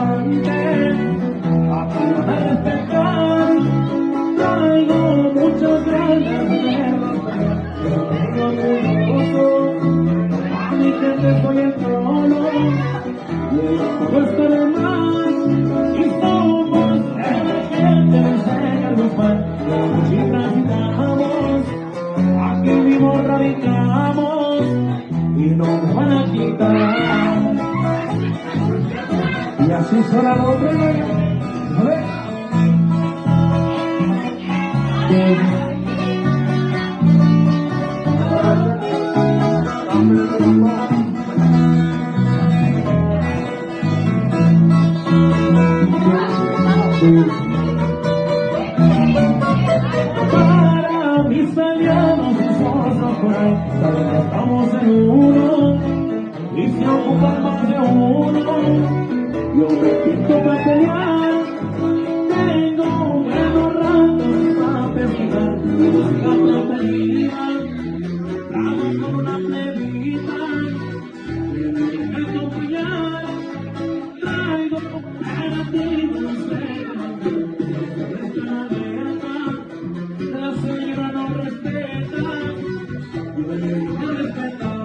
amante, aprendo a respetar. Traigo muchas ganas de romper, pero tengo orgulloso. A mi gente soy el trono, y el todo está de más. Y somos la gente de Cargopán, la mochila quitamos. Aquí mismo radicamos y no me van a quitar. Y así suena la otra. A ver. Para mis aliados y socios por ahí, saben que estamos en uno y se ocupan más de uno. Yo me pinto para pelear, tengo buenos ratos para pescar, música preferida, trago con una plebita, me deja acompañar, traigo negativos de la guerra, la señora no respeta, yo le digo respetar.